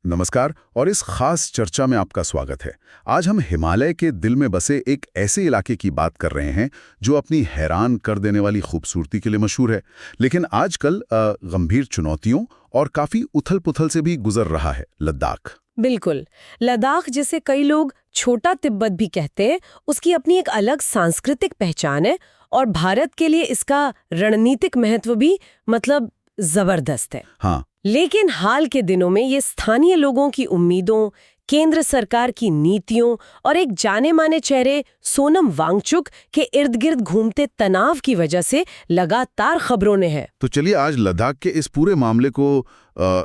नमस्कार और इस खास चर्चा में आपका स्वागत है। आज हम हिमालय के दिल में बसे एक ऐसे इलाके की बात कर रहे हैं जो अपनी हैरान कर देने वाली खूबसूरती के लिए मशहूर है, लेकिन आजकल गंभीर चुनौतियों और काफी उथल-पुथल से भी गुजर रहा है, लद्दाख। बिल्कुल। लद्दाख जिसे कई लोग छोटा तिब्बत भी कहते हैं, उसकी अपनी एक अलग सांस्कृतिक पहचान है और भारत के लिए इसका रणनीतिक महत्व भी जबरदस्त है। हाँ। लेकिन हाल के दिनों में ये स्थानीय लोगों की उम्मीदों, केंद्र सरकार की नीतियों और एक जाने-माने चेहरे सोनम वांगचुक के इर्द-गिर्द घूमते तनाव की वजह से लगातार खबरों ने है। तो चलिए आज लद्दाख के इस पूरे मामले को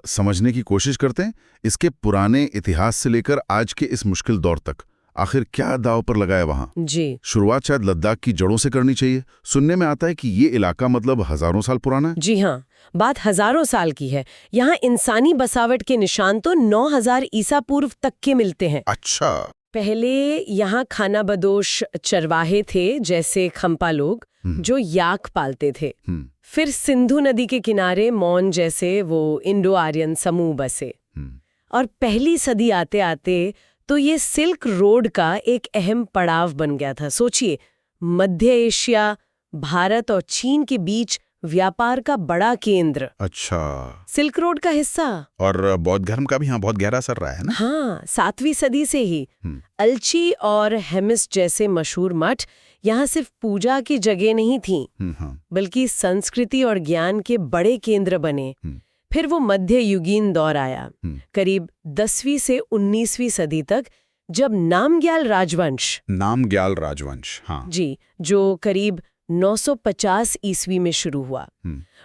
समझने की कोशिश करते हैं, इसके पुराने इतिहास से लेकर आज के इस मुश्किल दौर तक। आखिर क्या दांव पर लगाया वहाँ? जी। शुरुआत शायद लद्दाख की जड़ों से करनी चाहिए। सुनने में आता है कि ये इलाका हजारों साल पुराना है। जी हाँ, बात हजारों साल की है। यहाँ इंसानी बसावट के निशान तो 9000 ईसा पूर्व तक के मिलते हैं। अच्छा। पहले यहाँ खानाबदोश चरवाहे थे, जैसे खम्पा लोग जो याक पालते थे। फिर सिंधु नदी के किनारे मौन जैसे वो इंडो आर्यन समूह बसे। और पहली सदी आते आते तो ये सिल्क रोड का एक अहम पड़ाव बन गया था। सोचिए, मध्य एशिया, भारत और चीन के बीच व्यापार का बड़ा केंद्र। अच्छा। सिल्क रोड का हिस्सा। और बौद्ध धर्म का भी यहाँ बहुत गहरा असर रहा है ना? हाँ, 7वीं सदी से ही अलची और हेमिस जैसे मशहूर मठ यहाँ सिर्फ पूजा की जगह नहीं थी, बल्कि संस्कृति और ज्ञान के बड़े केंद्र बने। फिर वो मध्य युगीन दौर आया, करीब 10वीं से 19वीं सदी तक, जब नामग्याल राजवंश, हाँ जी, जो करीब 950 ईस्वी में शुरू हुआ।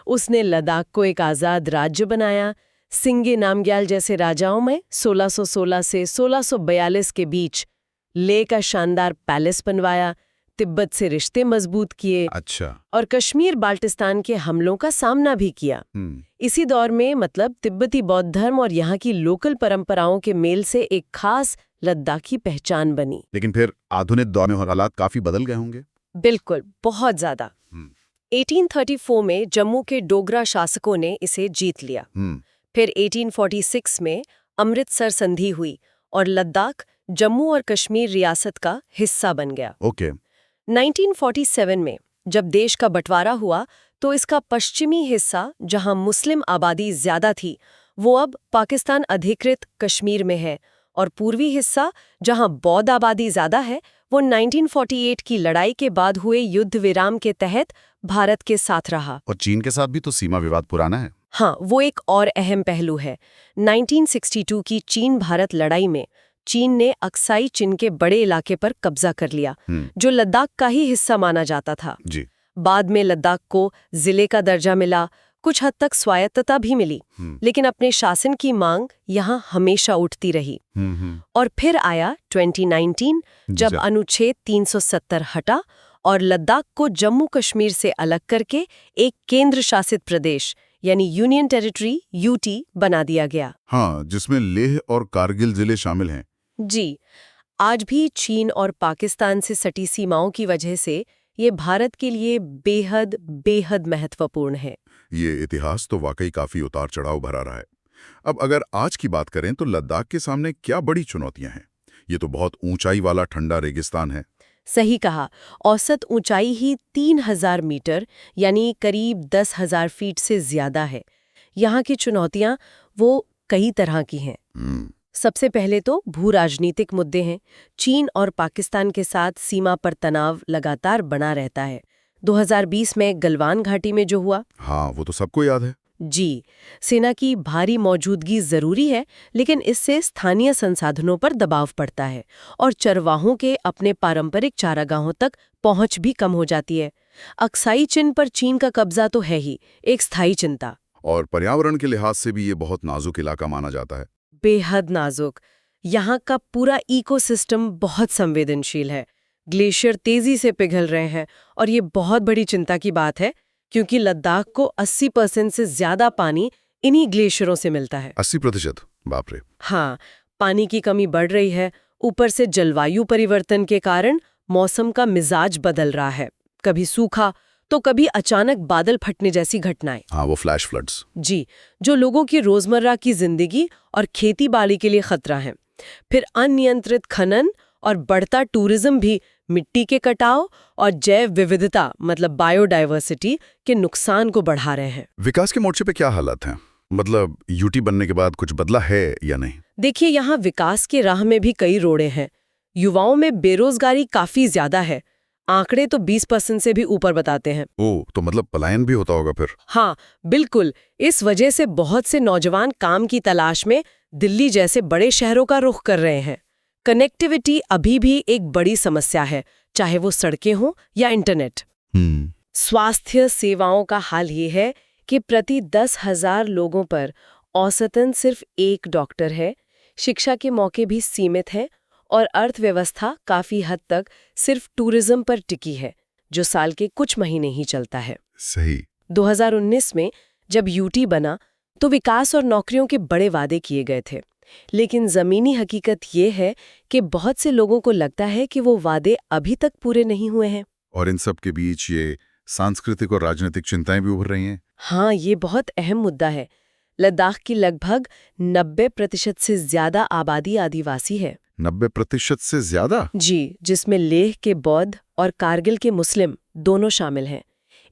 उसने लद्दाख को एक आजाद राज्य बनाया। सिंगे नामग्याल जैसे राजाओं में 1616 से 1642 के बीच लेह का शानदार पैलेस बनवाया, तिब्बत से रिश्ते मजबूत किए। अच्छा। और कश्मीर बाल्टिस्तान के हमलों का सामना भी किया। इसी दौर में तिब्बती बौद्ध धर्म और यहाँ की लोकल परंपराओं के मेल से एक खास लद्दाखी पहचान बनी। लेकिन फिर आधुनिक दौर में हालात काफी बदल गए होंगे। बिल्कुल, बहुत ज्यादा। 1834 में जम्मू के डोगरा शासकों ने इसे जीत लिया। फिर 1846 में अमृतसर संधि हुई और लद्दाख जम्मू और कश्मीर रियासत का हिस्सा बन गया। ओके। 1947 में जब देश का बंटवारा हुआ तो इसका पश्चिमी हिस्सा, जहां मुस्लिम आबादी ज्यादा थी, वो अब पाकिस्तान अधिकृत कश्मीर में है, और पूर्वी हिस्सा, जहां बौद्ध आबादी ज्यादा है, वो 1948 की लड़ाई के बाद हुए युद्ध विराम के तहत भारत के साथ रहा। और चीन के साथ भी तो सीमा विवाद पुराना है। हाँ, वो एक और अहम पहलू है। 1962 की चीन भारत लड़ाई में चीन ने अक्साई चिन के बड़े इलाके पर कब्जा कर लिया, जो लद्दाख का ही हिस्सा माना जाता था। जी। बाद में लद्दाख को जिले का दर्जा मिला, कुछ हद तक स्वायत्तता भी मिली, लेकिन अपने शासन की मांग यहाँ हमेशा उठती रही। और फिर आया 2019, जब अनुच्छेद 370 हटा और लद्दाख को जम्मू कश्मीर से अलग करके एक केंद्र शासित प्रदेश यानी यूनियन टेरिटरी यूटी बना दिया गया। हाँ, जिसमें लेह और कारगिल जिले शामिल हैं। जी। आज भी चीन और पाकिस्तान से सटी सीमाओं की वजह से ये भारत के लिए बेहद बेहद महत्वपूर्ण है। ये इतिहास तो वाकई काफी उतार चढ़ाव भरा रहा है। अब अगर आज की बात करें तो लद्दाख के सामने क्या बड़ी चुनौतियां हैं? ये तो बहुत ऊंचाई वाला ठंडा रेगिस्तान है। सही कहा। औसत ऊंचाई ही 3000 मीटर यानी करीब 10,000 फीट से ज्यादा है। यहाँ की चुनौतियां वो कई तरह की हैं। सबसे पहले तो भू राजनीतिक मुद्दे हैं। चीन और पाकिस्तान के साथ सीमा पर तनाव लगातार बना रहता है। 2020 में गलवान घाटी में जो हुआ, हाँ, वो तो सबको याद है। जी। सेना की भारी मौजूदगी जरूरी है, लेकिन इससे स्थानीय संसाधनों पर दबाव पड़ता है और चरवाहों के अपने पारंपरिक चारागाहों तक पहुंच भी कम हो जाती है। अक्साई चिन पर चीन का कब्जा तो है ही एक स्थायी चिंता। और पर्यावरण के लिहाज से भी ये बहुत नाजुक इलाका माना जाता है। बेहद नाजुक। यहाँ का पूरा इकोसिस्टम बहुत संवेदनशील है। ग्लेशियर तेजी से पिघल रहे हैं और ये बहुत बड़ी चिंता की बात है, क्योंकि लद्दाख को 80% से ज्यादा पानी इन्हीं ग्लेशियरों से मिलता है। 80%? बाप रे। हाँ, पानी की कमी बढ़ रही है। ऊपर से जलवायु परिवर्तन के कारण मौसम का मिजाज बदल रहा है। कभी सूखा तो कभी अचानक बादल फटने जैसी घटनाएं। हाँ, वो फ्लैश फ्लड्स। जी, जो लोगों की रोजमर्रा की जिंदगी और खेती बाड़ी के लिए खतरा है। फिर अनियंत्रित खनन और बढ़ता टूरिज्म भी मिट्टी के कटाव और जैव विविधता मतलब बायोडायवर्सिटी के नुकसान को बढ़ा रहे हैं। विकास के मोर्चे पे क्या हालात हैं? मतलब यूटी बनने के बाद कुछ बदला है या नहीं? देखिए, यहाँ विकास की राह में भी कई रोड़े हैं। युवाओं में बेरोजगारी काफी ज्यादा है। आंकड़े तो 20% से भी ऊपर बताते हैं। ओह, तो मतलब पलायन भी होता होगा फिर? हाँ, बिल्कुल। इस वजह से बहुत से नौजवान काम की तलाश में दिल्ली जैसे बड़े शहरों का रुख कर रहे हैं। कनेक्टिविटी अभी भी एक बड़ी समस्या है, चाहे वो सड़कें हों या इंटरनेट। स्वास्थ्य सेवाओं का हाल ये है कि प्रति 10,000 लोगों पर औसतन सिर्फ एक डॉक्टर है, शिक्षा के मौके भी सीमित हैं और अर्थव्यवस्था काफी हद तक सिर्फ टूरिज्म पर टिकी है, जो साल के कुछ महीने ही चलता है। सही। 2019 में जब यूटी बना तो विकास और नौकरियों के बड़े वादे किए गए थे, लेकिन जमीनी हकीकत ये है कि बहुत से लोगों को लगता है कि वो वादे अभी तक पूरे नहीं हुए हैं। और इन सब के बीच ये सांस्कृतिक और राजनीतिक चिंताएं भी उभर रही हैं। हाँ, ये बहुत अहम मुद्दा है। लद्दाख की लगभग 90% से ज्यादा आबादी आदिवासी है। 90% से ज्यादा? जी, जिसमें लेह के बौद्ध और कारगिल के मुस्लिम दोनों शामिल हैं।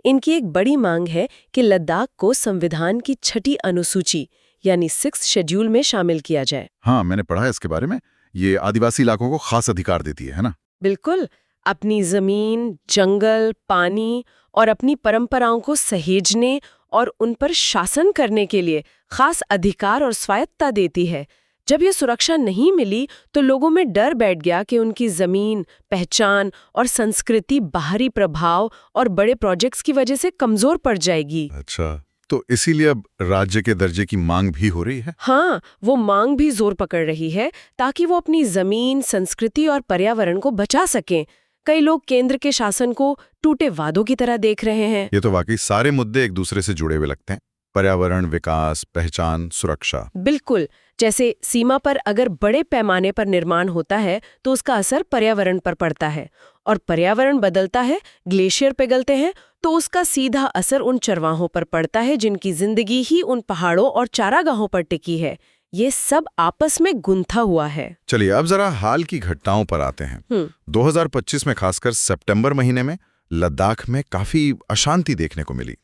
इनकी एक बड़ी मांग है कि लद्दाख को संविधान की 6ठी अनुसूची यानी 6th शेड्यूल में शामिल किया जाए। हाँ, मैंने पढ़ा है इसके बारे में। ये आदिवासी इलाकों को खास अधिकार देती है ना? बिल्कुल। अपनी जमीन, जंगल, पानी और अपनी परंपराओं को सहेजने और उन पर शासन करने के लिए खास अधिकार और स्वायत्तता देती है। जब ये सुरक्षा नहीं मिली तो लोगों में डर बैठ गया कि उनकी जमीन, पहचान और संस्कृति बाहरी प्रभाव और बड़े प्रोजेक्ट्स की वजह से कमजोर पड़ जाएगी। अच्छा, तो इसीलिए अब राज्य के दर्जे की मांग भी हो रही है? हाँ, वो मांग भी जोर पकड़ रही है ताकि वो अपनी जमीन, संस्कृति और पर्यावरण को बचा सकें। कई लोग केंद्र के शासन को टूटे वादों की तरह देख रहे हैं। ये तो वाकई सारे मुद्दे एक दूसरे से जुड़े हुए लगते हैं। पर्यावरण, विकास, पहचान, सुरक्षा। बिल्कुल। जैसे सीमा पर अगर बड़े पैमाने पर निर्माण होता है तो उसका असर पर्यावरण पर पड़ता है, और पर्यावरण बदलता है, ग्लेशियर पिघलते हैं, तो उसका सीधा असर उन चरवाहों पर पड़ता है जिनकी जिंदगी ही उन पहाड़ों और चारागाहों पर टिकी है। ये सब आपस में गुंथा हुआ है। चलिए अब जरा हाल की घटनाओं पर आते हैं। 2025 में खासकर सितंबर महीने में लद्दाख में काफी अशांति देखने को मिली।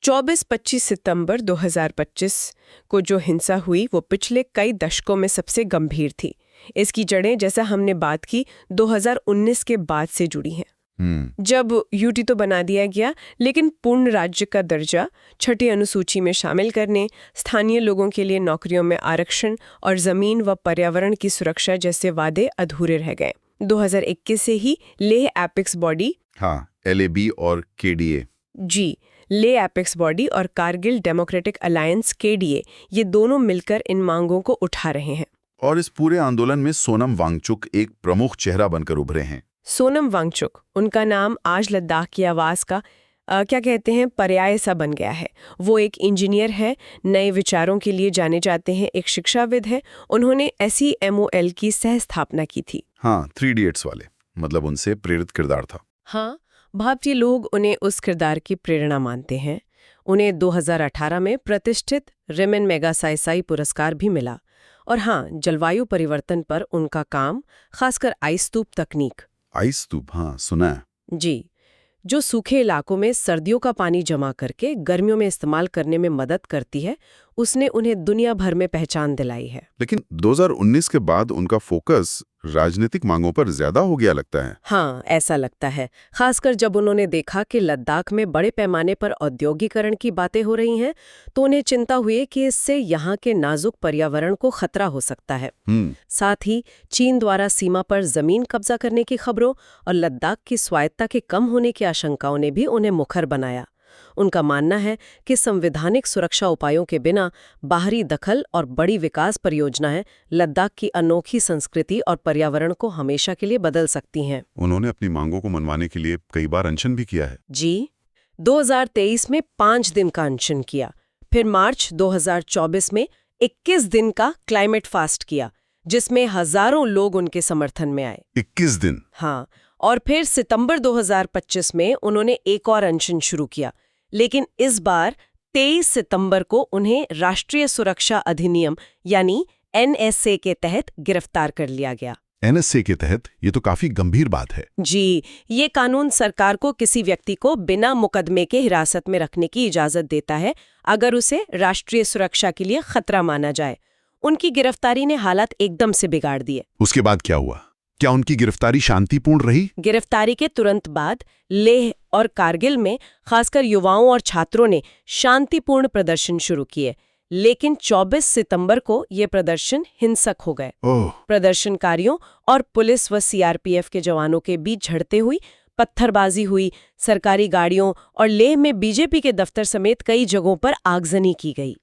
24-25 सितंबर 2025 को जो हिंसा हुई वो पिछले कई दशकों में सबसे गंभीर थी। इसकी जड़ें, जैसा हमने बात की, 2019 के बाद से जुड़ी हैं। जब यूटी तो बना दिया गया, लेकिन पूर्ण राज्य का दर्जा 6ठी अनुसूची में शामिल करने, स्थानीय लोगों के लिए नौकरियों में आरक्षण और जमीन व पर्यावरण की सुरक्षा जैसे वादे अधूरे रह गए। 2021 से ही लेह एपेक्स बॉडी, हाँ, LAB और KDA, जी, लेह एपेक्स बॉडी और कारगिल डेमोक्रेटिक अलायंस KDA, ये दोनों मिलकर इन मांगों को उठा रहे हैं। और इस पूरे आंदोलन में सोनम वांगचुक एक प्रमुख चेहरा बनकर उभरे हैं। सोनम वांगचुक, उनका नाम आज लद्दाख की आवाज का क्या कहते हैं पर्याय सा बन गया है। वो एक इंजीनियर है, नए विचारों के लिए जाने जाते हैं, एक शिक्षाविद है। उन्होंने SEMOL की सह स्थापना की थी। हाँ, 3 इडियट्स वाले, मतलब उनसे प्रेरित किरदार था। हाँ, भारतीय लोग उन्हें उस किरदार की प्रेरणा मानते हैं। उन्हें 2018 में प्रतिष्ठित रेमन मैगसायसाई पुरस्कार भी मिला। और हाँ, जलवायु परिवर्तन पर उनका काम, खासकर आइस स्तूप तकनीक। आइस स्तूप, हाँ, सुना है। जी, जो सूखे इलाकों में सर्दियों का पानी जमा करके गर्मियों में इस्तेमाल करने में मदद करती है, उसने उन्हें दुनिया भर में पहचान दिलाई है। लेकिन 2019 के बाद उनका फोकस राजनीतिक मांगों पर ज्यादा हो गया लगता है। हाँ, ऐसा लगता है, खासकर जब उन्होंने देखा कि लद्दाख में बड़े पैमाने पर औद्योगिकरण की बातें हो रही हैं, तो उन्हें चिंता हुई कि इससे यहाँ के नाजुक पर्यावरण को खतरा हो सकता है। साथ ही चीन द्वारा सीमा पर जमीन कब्जा करने की खबरों और लद्दाख की स्वायत्तता के कम होने की आशंकाओं ने भी उन्हें मुखर बनाया। उनका मानना है कि संवैधानिक सुरक्षा उपायों के बिना बाहरी दखल और बड़ी विकास परियोजनाएं लद्दाख की अनोखी संस्कृति और पर्यावरण को हमेशा के लिए बदल सकती हैं। उन्होंने अपनी मांगों को मनवाने के लिए कई बार अनशन भी किया है। जी, 2023 में 5 दिन का अनशन किया, फिर मार्च 2024 में 21 दिन का क्लाइमेट फास्ट किया, जिसमें हजारों लोग उनके समर्थन में आए। 21 दिन? हाँ, और फिर सितंबर 2025 में उन्होंने एक और अनशन शुरू किया, लेकिन इस बार 23 सितंबर को उन्हें राष्ट्रीय सुरक्षा अधिनियम यानी NSA के तहत गिरफ्तार कर लिया गया। NSA के तहत? ये तो काफी गंभीर बात है। जी, ये कानून सरकार को किसी व्यक्ति को बिना मुकदमे के हिरासत में रखने की इजाजत देता है अगर उसे राष्ट्रीय सुरक्षा के लिए खतरा माना जाए। उनकी गिरफ्तारी ने हालात एकदम से बिगाड़ दिए। उसके बाद क्या हुआ? क्या उनकी गिरफ्तारी शांतिपूर्ण रही? गिरफ्तारी के तुरंत बाद लेह और कारगिल में खासकर युवाओं और छात्रों ने शांतिपूर्ण प्रदर्शन शुरू किए, लेकिन 24 सितंबर को ये प्रदर्शन हिंसक हो गए। प्रदर्शनकारियों और पुलिस व CRPF के जवानों के बीच झड़पें हुई, पत्थरबाजी हुई, सरकारी गाड़ियों और लेह में BJP के दफ्तर समेत कई जगहों पर आगजनी की गई।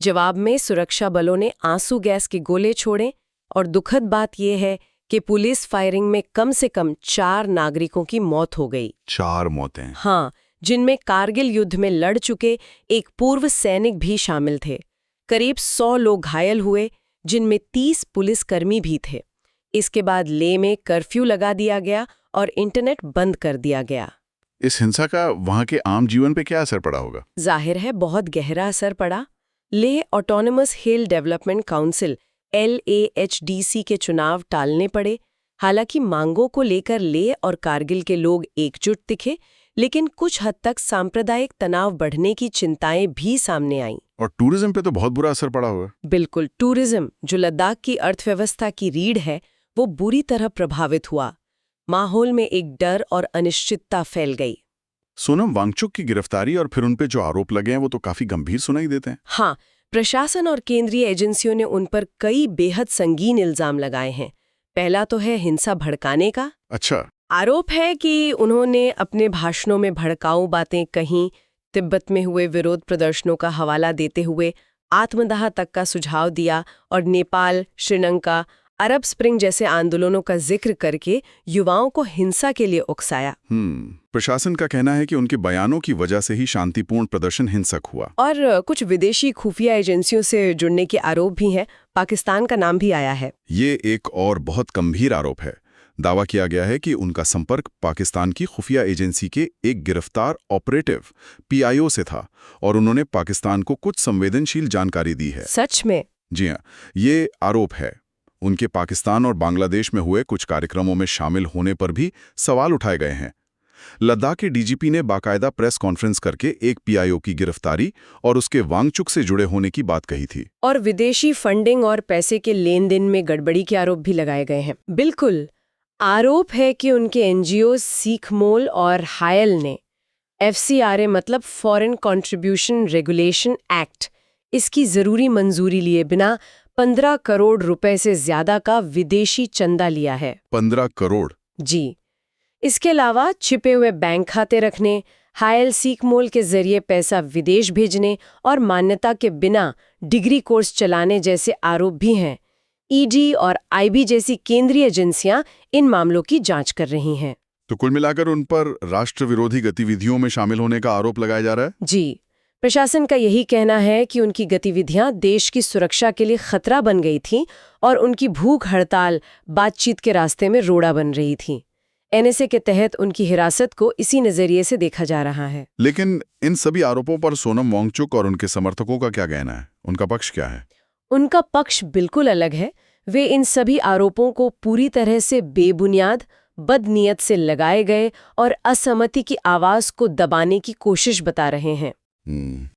जवाब में सुरक्षा बलों ने आंसू गैस के गोले छोड़े और दुखद बात यह है कि पुलिस फायरिंग में कम से कम 4 नागरिकों की मौत हो गई। 4 मौतें? हाँ, जिनमें कारगिल युद्ध में लड़ चुके एक पूर्व सैनिक भी शामिल थे। करीब 100 लोग घायल हुए, जिनमें 30 पुलिसकर्मी भी थे। इसके बाद लेह में कर्फ्यू लगा दिया गया और इंटरनेट बंद कर दिया गया। इस हिंसा का वहां के आम जीवन पे क्या असर पड़ा होगा? जाहिर है बहुत गहरा असर पड़ा। लेह ऑटोनमस हिल डेवलपमेंट काउंसिल LAHDC के चुनाव टालने पड़े। हालांकि मांगों को लेकर लेह और कारगिल के लोग एकजुट दिखे, लेकिन कुछ हद तक सांप्रदायिक तनाव बढ़ने की चिंताएं भी सामने आईं। और टूरिज्म पे तो बहुत बुरा असर पड़ा होगा। बिल्कुल, टूरिज्म जो लद्दाख की अर्थव्यवस्था की रीढ़ है, वो बुरी तरह प्रभावित हुआ। माहौल में एक डर और अनिश्चितता फैल गई। सोनम वांगचुक की गिरफ्तारी और फिर उन पे जो आरोप लगे हैं वो तो काफी गंभीर सुनाई देते हैं। हाँ, प्रशासन और केंद्रीय एजेंसियों ने उन पर कई बेहद संगीन इल्जाम लगाए हैं। पहला तो है हिंसा भड़काने का। अच्छा। आरोप है कि उन्होंने अपने भाषणों में भड़काऊ बातें कहीं, तिब्बत में हुए विरोध प्रदर्शनों का हवाला देते हुए आत्मदाह तक का सुझाव दिया और नेपाल, श्रीलंका, अरब स्प्रिंग जैसे आंदोलनों का जिक्र करके युवाओं को हिंसा के लिए उकसाया। प्रशासन का कहना है कि उनके बयानों की वजह से ही शांतिपूर्ण प्रदर्शन हिंसक हुआ। और कुछ विदेशी खुफिया एजेंसियों से जुड़ने के आरोप भी हैं। पाकिस्तान का नाम भी आया है। ये एक और बहुत गंभीर आरोप है। दावा किया गया है कि उनका संपर्क पाकिस्तान की खुफिया एजेंसी के एक गिरफ्तार ऑपरेटिव PIO से था और उन्होंने पाकिस्तान को कुछ संवेदनशील जानकारी दी है। सच में? जी हाँ, ये आरोप है। उनके पाकिस्तान और बांग्लादेश में हुए कुछ कार्यक्रमों में शामिल होने पर भी सवाल उठाए गए हैं। लद्दाख के DGP ने बाकायदा प्रेस कॉन्फ्रेंस करके एक PIO की गिरफ्तारी और उसके वांगचुक से जुड़े होने की बात कही थी। और विदेशी फंडिंग और पैसे के लेन देन में गड़बड़ी के आरोप भी लगाए गए हैं। बिल्कुल, आरोप है कि उनके NGO सीखमोल और हायल ने FCRA मतलब फॉरेन कंट्रीब्यूशन रेगुलेशन एक्ट, इसकी जरूरी मंजूरी लिए बिना 15 करोड़ रुपए से ज्यादा का विदेशी चंदा लिया है। 15 करोड़? जी। इसके अलावा छिपे हुए बैंक खाते रखने, हायल सीखमोल के जरिए पैसा विदेश भेजने और मान्यता के बिना डिग्री कोर्स चलाने जैसे आरोप भी हैं। ED और IB जैसी केंद्रीय एजेंसियां इन मामलों की जांच कर रही हैं। तो कुल मिलाकर उन पर राष्ट्र विरोधी गतिविधियों में शामिल होने का आरोप लगाया जा रहा है? जी, प्रशासन का यही कहना है कि उनकी गतिविधियां देश की सुरक्षा के लिए खतरा बन गई थीं और उनकी भूख हड़ताल बातचीत के रास्ते में रोड़ा बन रही थी। NSA के तहत उनकी हिरासत को इसी नजरिए से देखा जा रहा है। लेकिन इन सभी आरोपों पर सोनम वांगचुक और उनके समर्थकों का क्या कहना है? उनका पक्ष क्या है? उनका पक्ष बिल्कुल अलग है। वे इन सभी आरोपों को पूरी तरह से बेबुनियाद, बदनीयत से लगाए गए और असहमति की आवाज को दबाने की कोशिश बता रहे हैं।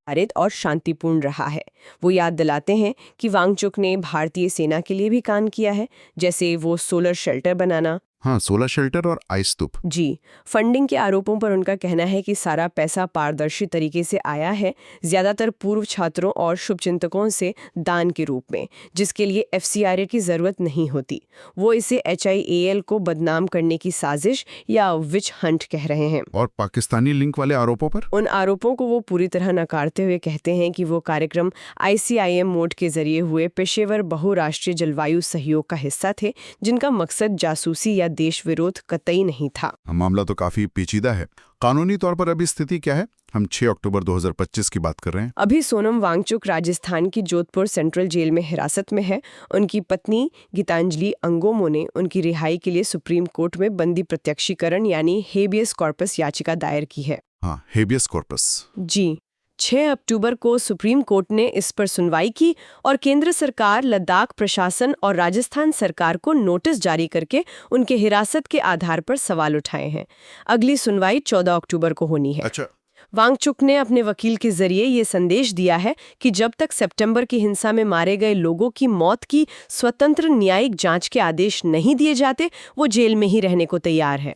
आरित और शांतिपूर्ण रहा है। वो याद दिलाते हैं कि वांगचुक ने भारतीय सेना के लिए भी काम किया है, जैसे वो सोलर शेल्टर बनाना। हाँ, सोलर शेल्टर और आइस स्तूप। जी। फंडिंग के आरोपों पर उनका कहना है कि सारा पैसा पारदर्शी तरीके से आया है, ज्यादातर पूर्व छात्रों और शुभचिंतकों से दान के रूप में, जिसके लिए FCRA की जरूरत नहीं होती। वो इसे HIAL को बदनाम करने की साजिश या विच हंट कह रहे हैं। और पाकिस्तानी लिंक वाले आरोपों पर? उन आरोपों को वो पूरी तरह नकारते हुए कहते हैं कि वो कार्यक्रम ICIM मोड के जरिए हुए पेशेवर बहुराष्ट्रीय जलवायु सहयोग का हिस्सा थे, जिनका मकसद जासूसी या देश विरोध कतई नहीं था। मामला तो काफी पेचीदा है। कानूनी तौर पर अभी स्थिति क्या है? हम 6 अक्टूबर 2025 की बात कर रहे हैं। अभी सोनम वांगचुक राजस्थान की जोधपुर सेंट्रल जेल में हिरासत में है। उनकी पत्नी गीतांजलि अंगोमो ने उनकी रिहाई के लिए सुप्रीम कोर्ट में बंदी प्रत्यक्षीकरण यानी हेबियस कॉर्पस याचिका दायर की है। हाँ, हेबियस कॉर्पस। जी, 6 अक्टूबर को सुप्रीम कोर्ट ने इस पर सुनवाई की और केंद्र सरकार, लद्दाख प्रशासन और राजस्थान सरकार को नोटिस जारी करके उनके हिरासत के आधार पर सवाल उठाए हैं। अगली सुनवाई 14 अक्टूबर को होनी है। अच्छा। वांगचुक ने अपने वकील के जरिए ये संदेश दिया है कि जब तक सितंबर की हिंसा में मारे गए लोगों की मौत की स्वतंत्र न्यायिक जांच के आदेश नहीं दिए जाते, वो जेल में ही रहने को तैयार है।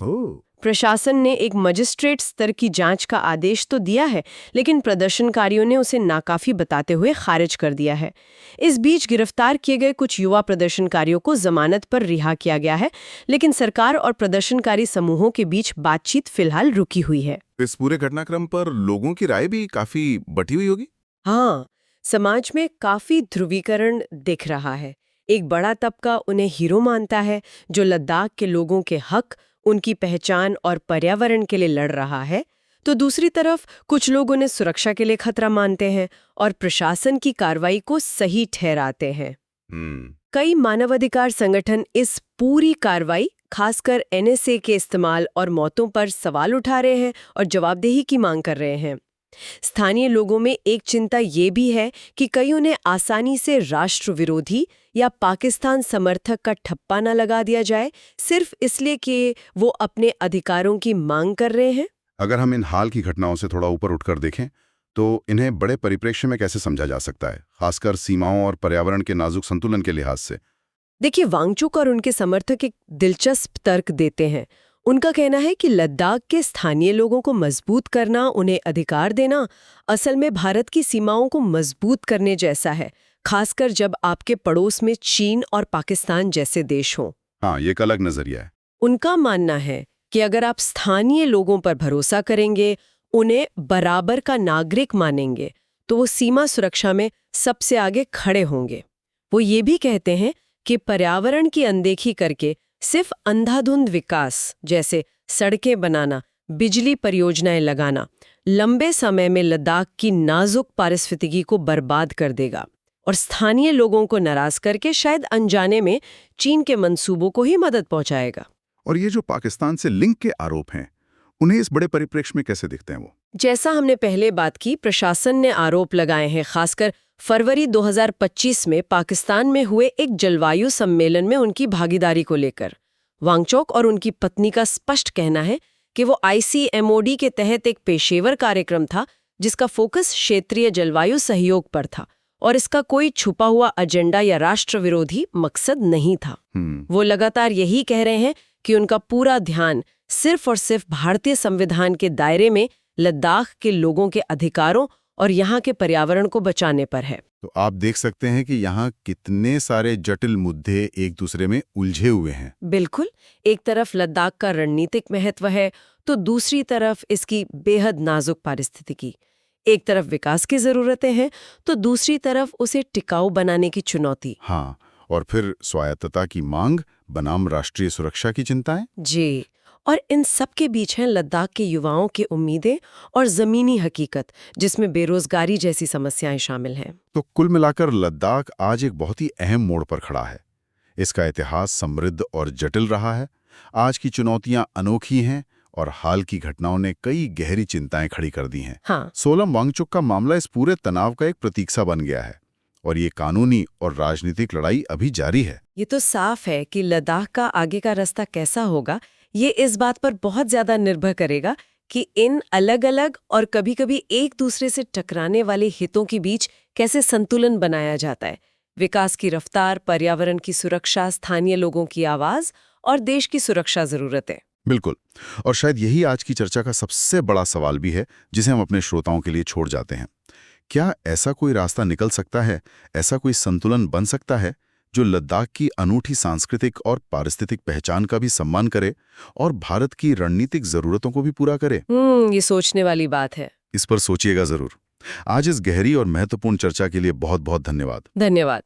प्रशासन ने एक मजिस्ट्रेट स्तर की जांच का आदेश तो दिया है, लेकिन प्रदर्शनकारियों ने उसे नाकाफी बताते हुए खारिज कर दिया है। इस बीच गिरफ्तार किए गए कुछ युवा प्रदर्शनकारियों को जमानत पर रिहा किया गया है, लेकिन सरकार और प्रदर्शनकारी समूहों के बीच बातचीत फिलहाल रुकी हुई है। इस पूरे घटनाक्रम पर लोगों की राय भी काफी बटी हुई होगी। हाँ, समाज में काफी ध्रुवीकरण दिख रहा है। एक बड़ा तबका उन्हें हीरो मानता है जो लद्दाख के लोगों के हक, उनकी पहचान और पर्यावरण के लिए लड़ रहा है, तो दूसरी तरफ कुछ लोग उन्हें सुरक्षा के लिए खतरा मानते हैं और प्रशासन की कार्रवाई को सही ठहराते हैं। कई मानवाधिकार संगठन इस पूरी कार्रवाई, खासकर एनएसए के इस्तेमाल और मौतों पर सवाल उठा रहे हैं और जवाबदेही की मांग कर रहे हैं। स्थानीय लोगों में एक चिंता ये भी है कि कहीं उन्हें आसानी से राष्ट्र विरोधी या पाकिस्तान समर्थक का ठप्पा न लगा दिया जाए, सिर्फ इसलिए कि वो अपने अधिकारों की मांग कर रहे हैं। अगर हम इन हाल की घटनाओं से थोड़ा ऊपर उठकर देखें तो इन्हें बड़े परिप्रेक्ष्य में कैसे समझा जा सकता है, खासकर सीमाओं और पर्यावरण के नाजुक संतुलन के लिहाज से? देखिए, वांगचुक और उनके समर्थक एक दिलचस्प तर्क देते हैं। उनका कहना है कि लद्दाख के स्थानीय लोगों को मजबूत करना, उन्हें अधिकार देना, असल में भारत की सीमाओं को मजबूत करने जैसा है, खासकर जब आपके पड़ोस में चीन और पाकिस्तान जैसे देश हों। हाँ, ये एक अलग नजरिया है। उनका मानना है कि अगर आप स्थानीय लोगों पर भरोसा करेंगे, उन्हें बराबर का नागरिक मानेंगे, तो वो सीमा सुरक्षा में सबसे आगे खड़े होंगे। वो ये भी कहते हैं कि पर्यावरण की अनदेखी करके सिर्फ अंधाधुंध विकास जैसे सड़कें बनाना, बिजली परियोजनाएं लगाना, लंबे समय में लद्दाख की नाजुक पारिस्थितिकी को बर्बाद कर देगा और स्थानीय लोगों को नाराज करके शायद अनजाने में चीन के मंसूबों को ही मदद पहुंचाएगा। और ये जो पाकिस्तान से लिंक के आरोप हैं, उन्हें इस बड़े परिप्रेक्ष्य में कैसे दिखते हैं वो? जैसा हमने पहले बात की, प्रशासन ने आरोप लगाए हैं, खासकर फरवरी 2025 में पाकिस्तान में हुए एक जलवायु सम्मेलन में उनकी भागीदारी को लेकर। वांगचुक और उनकी पत्नी का स्पष्ट कहना है कि वो ICMOD के तहत एक पेशेवर कार्यक्रम था जिसका फोकस क्षेत्रीय जलवायु सहयोग पर था और इसका कोई छुपा हुआ एजेंडा या राष्ट्र विरोधी मकसद नहीं था। वो लगातार यही कह रहे हैं कि उनका पूरा ध्यान सिर्फ और सिर्फ भारतीय संविधान के दायरे में लद्दाख के लोगों के अधिकारों और यहाँ के पर्यावरण को बचाने पर है। तो आप देख सकते हैं कि यहाँ कितने सारे जटिल मुद्दे एक दूसरे में उलझे हुए हैं। बिल्कुल, एक तरफ लद्दाख का रणनीतिक महत्व है तो दूसरी तरफ इसकी बेहद नाजुक पारिस्थितिकी। एक तरफ विकास की जरूरतें हैं तो दूसरी तरफ उसे टिकाऊ बनाने की चुनौती। हाँ, और फिर स्वायत्तता की मांग बनाम राष्ट्रीय सुरक्षा की चिंताएं। जी, और इन सब के बीच हैं लद्दाख के युवाओं की उम्मीदें और जमीनी हकीकत, जिसमें बेरोजगारी जैसी समस्याएं शामिल हैं। तो कुल मिलाकर लद्दाख आज एक बहुत ही अहम मोड़ पर खड़ा है। इसका इतिहास समृद्ध और जटिल रहा है। आज की चुनौतियां अनोखी हैं और हाल की घटनाओं ने कई गहरी चिंताएं खड़ी कर दी हैं। हाँ। सोनम वांगचुक का मामला इस पूरे तनाव का एक प्रतीक सा बन गया है और ये कानूनी और राजनीतिक लड़ाई अभी जारी है। ये तो साफ है कि लद्दाख का आगे का रास्ता कैसा होगा, ये इस बात पर बहुत ज्यादा निर्भर करेगा कि इन अलग-अलग और कभी-कभी एक दूसरे से टकराने वाले हितों के बीच कैसे संतुलन बनाया जाता है। विकास की रफ्तार, पर्यावरण की सुरक्षा, स्थानीय लोगों की आवाज और देश की सुरक्षा जरूरतें। बिल्कुल, और शायद यही आज की चर्चा का सबसे बड़ा सवाल भी है जिसे हम अपने श्रोताओं के लिए छोड़ जाते हैं। क्या ऐसा कोई रास्ता निकल सकता है, ऐसा कोई संतुलन बन सकता है जो लद्दाख की अनूठी सांस्कृतिक और पारिस्थितिक पहचान का भी सम्मान करे और भारत की रणनीतिक जरूरतों को भी पूरा करे? ये सोचने वाली बात है। इस पर सोचिएगा जरूर। आज इस गहरी और महत्वपूर्ण चर्चा के लिए बहुत बहुत धन्यवाद। धन्यवाद।